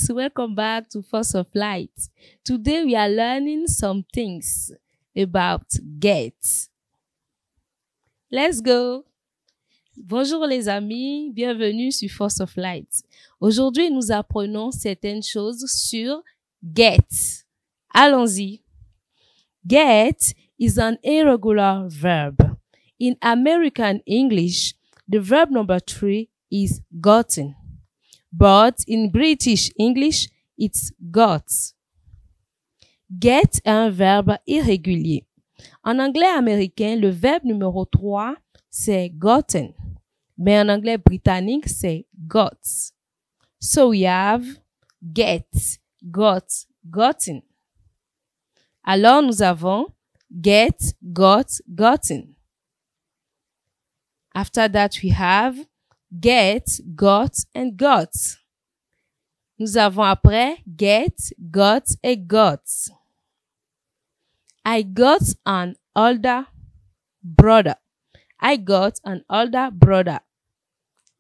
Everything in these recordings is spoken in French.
friends, welcome back to Force of Light. Today we are learning some things about get. Let's go! Bonjour les amis, bienvenue sur Force of Light. Aujourd'hui, nous apprenons certaines choses sur get. Allons-y. Get is an irregular verb. In American English, the verb number 3 is gotten. But in British English, it's got. Get est un verbe irrégulier. En anglais américain, le verbe numéro 3, c'est gotten. Mais en anglais britannique, c'est got. So we have get, got, gotten. Alors nous avons get, got, gotten. After that, we have get, got, and got. Nous avons après get, got, et got. I got an older brother. I got an older brother.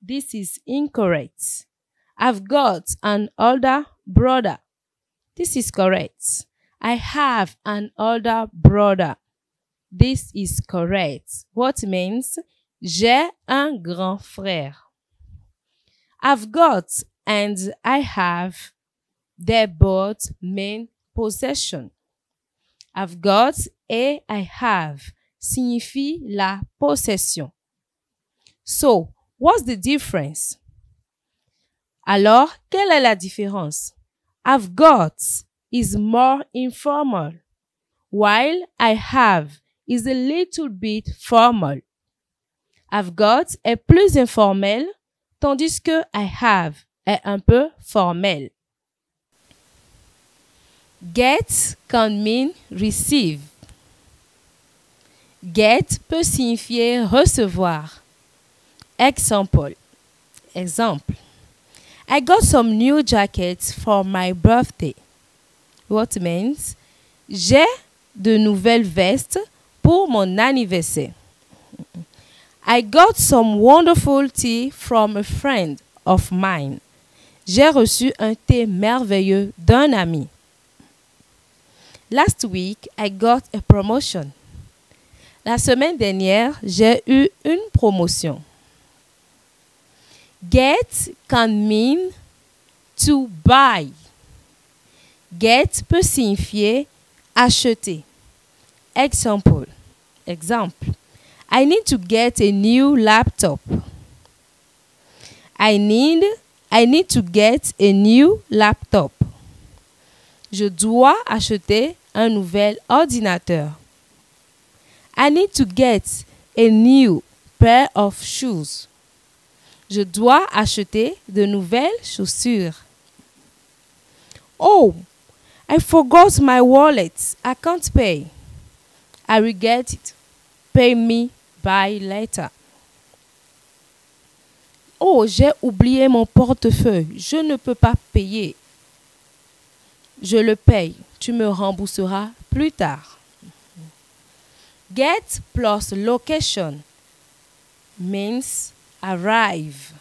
This is incorrect. I've got an older brother. This is correct. I have an older brother. This is correct. What means j'ai un grand frère. I've got and I have, they both mean possession. I've got et I have signifie la possession. So, what's the difference? Alors, quelle est la différence? I've got is more informal, while I have is a little bit formal. I've got est plus informel, tandis que I have est un peu formel. Get can mean receive. Get peut signifier recevoir. Exemple. I got some new jackets for my birthday. What means? J'ai de nouvelles vestes pour mon anniversaire. I got some wonderful tea from a friend of mine. J'ai reçu un thé merveilleux d'un ami. Last week, I got a promotion. La semaine dernière, j'ai eu une promotion. Get can mean to buy. Get peut signifier acheter. Exemple. I need to get a new laptop. I need to get a new laptop. Je dois acheter un nouvel ordinateur. I need to get a new pair of shoes. Je dois acheter de nouvelles chaussures. Oh, I forgot my wallet. I can't pay. I will get it. Pay me by later. Oh, j'ai oublié mon portefeuille. Je ne peux pas payer. Je le paye. Tu me rembourseras plus tard. Get plus location means arrive.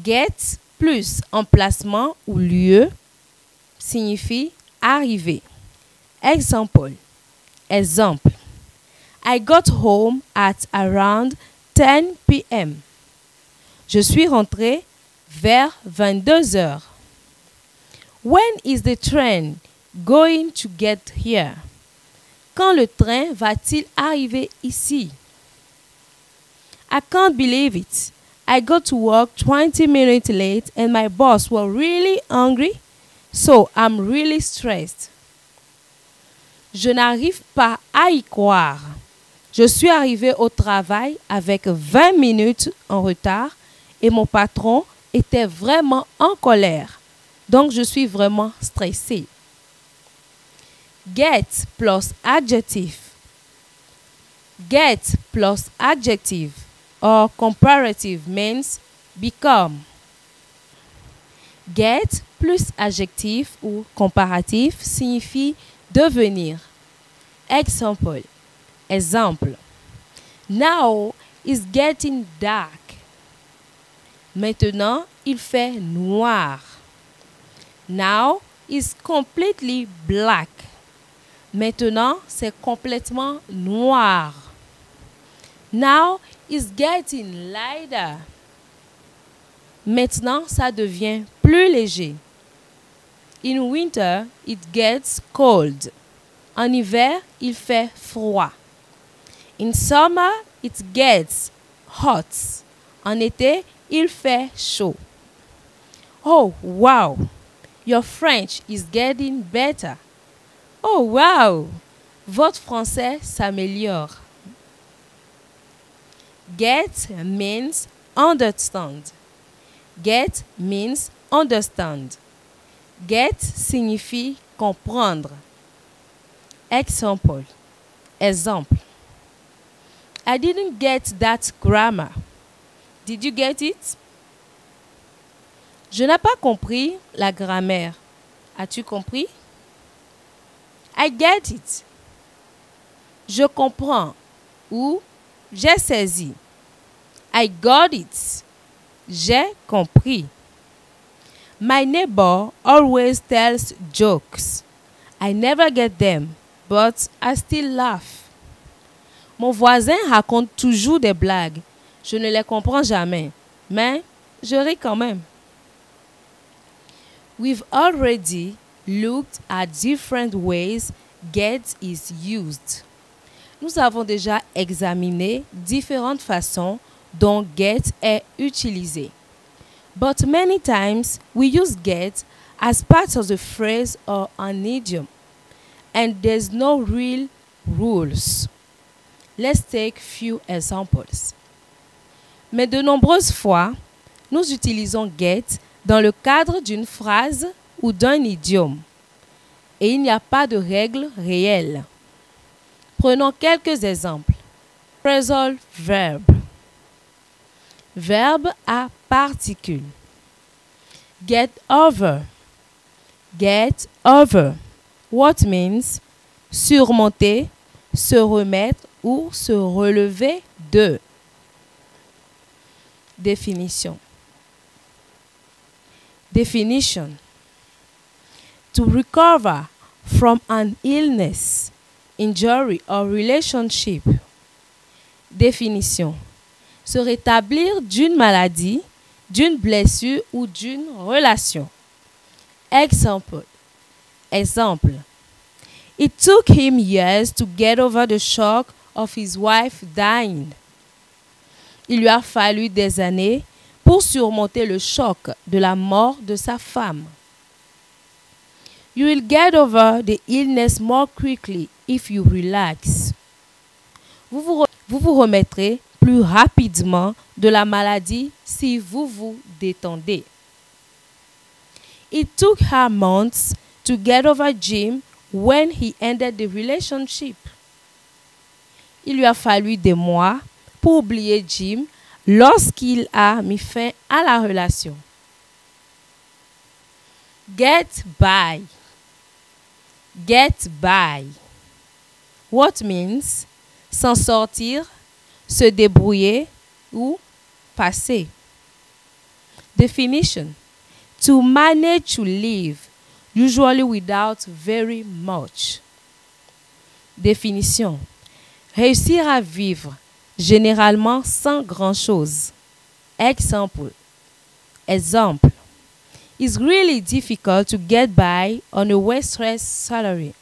Get plus emplacement ou lieu signifie arriver. Exemple. I got home at around 10 p.m. Je suis rentré vers 22 heures. When is the train going to get here? Quand le train va-t-il arriver ici? I can't believe it. I got to work 20 minutes late and my boss was really angry, so I'm really stressed. Je n'arrive pas à y croire. Je suis arrivé au travail avec 20 minutes en retard et mon patron était vraiment en colère. Donc, je suis vraiment stressée. Get plus adjective. Get plus adjective or comparative means become. Get plus adjectif ou comparatif signifie devenir. Exemple. Now it's getting dark. Maintenant, il fait noir. Now is completely black. Maintenant, c'est complètement noir. Now is getting lighter. Maintenant, ça devient plus léger. In winter, it gets cold. En hiver, il fait froid. In summer, it gets hot. En été, il fait chaud. Oh, wow! Your French is getting better. Oh, wow! Votre français s'améliore. Get means understand. Get means understand. Get signifie comprendre. Example. Exemple. I didn't get that grammar. Did you get it? Je n'ai pas compris la grammaire. As-tu compris? I get it. Je comprends ou j'ai saisi. I got it. J'ai compris. My neighbor always tells jokes. I never get them, but I still laugh. Mon voisin raconte toujours des blagues. Je ne les comprends jamais, mais je ris quand même. We've already looked at different ways get is used. Nous avons déjà examiné différentes façons dont get est utilisé. But many times we use get as part of the phrase or an idiom, and there's no real rules. Let's take few examples. Mais de nombreuses fois, nous utilisons get dans le cadre d'une phrase ou d'un idiome, et il n'y a pas de règle réelle. Prenons quelques exemples. Phrasal verb. Verbe à particule. Get over. Get over. What means surmonter, se remettre ou se relever de. Définition. Definition. To recover from an illness, injury or relationship. Définition. Se rétablir d'une maladie, d'une blessure ou d'une relation. Exemple. Exemple. It took him years to get over the shock of his wife dying. Il lui a fallu des années pour surmonter le choc de la mort de sa femme. You will get over the illness more quickly if you relax. Vous vous remettrez plus rapidement de la maladie si vous vous détendez. It took her months to get over Jim when he ended the relationship. Il lui a fallu des mois pour oublier Jim lorsqu'il a mis fin à la relation. Get by. Get by. What means s'en sortir, se débrouiller ou passer. Definition. To manage to live, usually without very much. Définition. Réussir à vivre, généralement sans grand-chose. Exemple. Exemple. It's really difficult to get by on a waitress salary.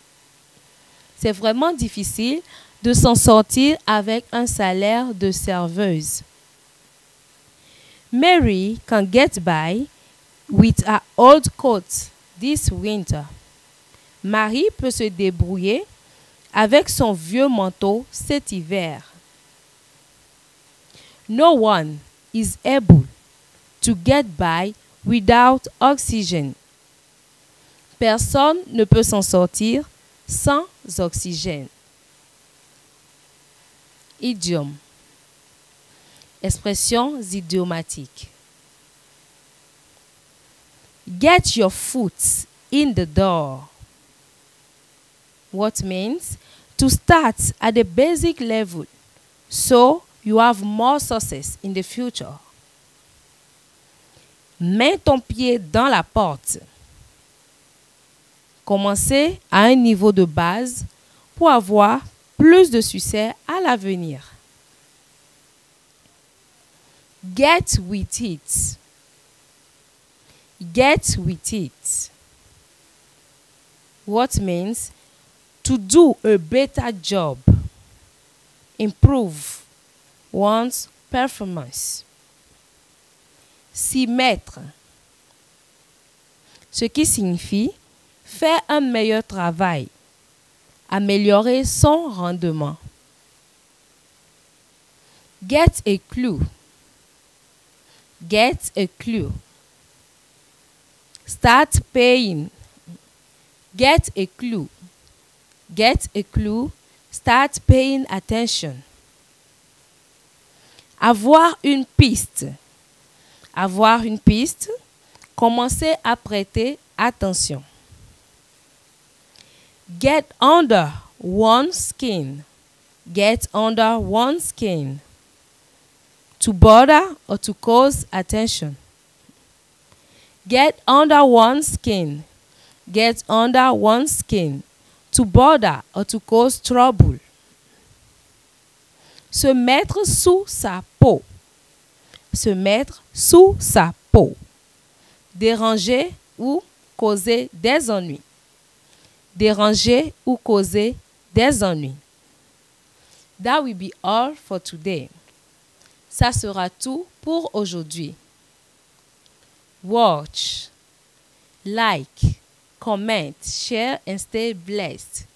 C'est vraiment difficile de s'en sortir avec un salaire de serveuse. Mary can get by with her old coat this winter. Marie peut se débrouiller avec son vieux manteau cet hiver. No one is able to get by without oxygen. Personne ne peut s'en sortir sans oxygène. Idiome. Expressions idiomatiques. Get your foot in the door. What means to start at the basic level so you have more success in the future. Mets ton pied dans la porte. Commencez à un niveau de base pour avoir plus de succès à l'avenir. Get with it. Get with it. What means to do a better job. Improve one's performance. S'y mettre. Ce qui signifie faire un meilleur travail. Améliorer son rendement. Get a clue. Get a clue. Start paying. Get a clue. Get a clue. Start paying attention. Avoir une piste. Avoir une piste. Commencez à prêter attention. Get under one's skin. Get under one's skin. To bother or to cause attention. Get under one's skin. Get under one's skin. To bother or to cause trouble. Se mettre sous sa peau. Se mettre sous sa peau. Déranger ou causer des ennuis. Déranger ou causer des ennuis. That will be all for today. Ça sera tout pour aujourd'hui. Watch, like, comment, share and stay blessed.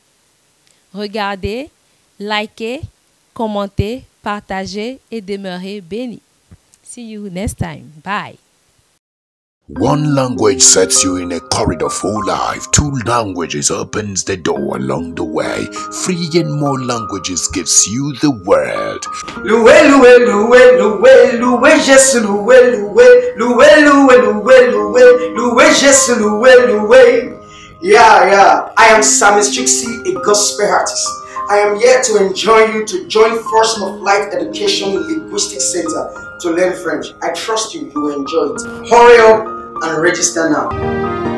Regardez, likez, commentez, partagez et demeurez bénis. See you next time. Bye. One language sets you in a corridor for life. Two languages opens the door along the way. Three and more languages gives you the world. Loué, loué, loué, loué, loué, Jésus, loué, loué, loué, loué, loué, loué, loué, Jésus, loué, loué. Yeah. I am Samis Trixie, a gospel artist. I am here to enjoin you to join Force of Life Education Linguistic Center to learn French. I trust you will enjoy it. Hurry up and register now.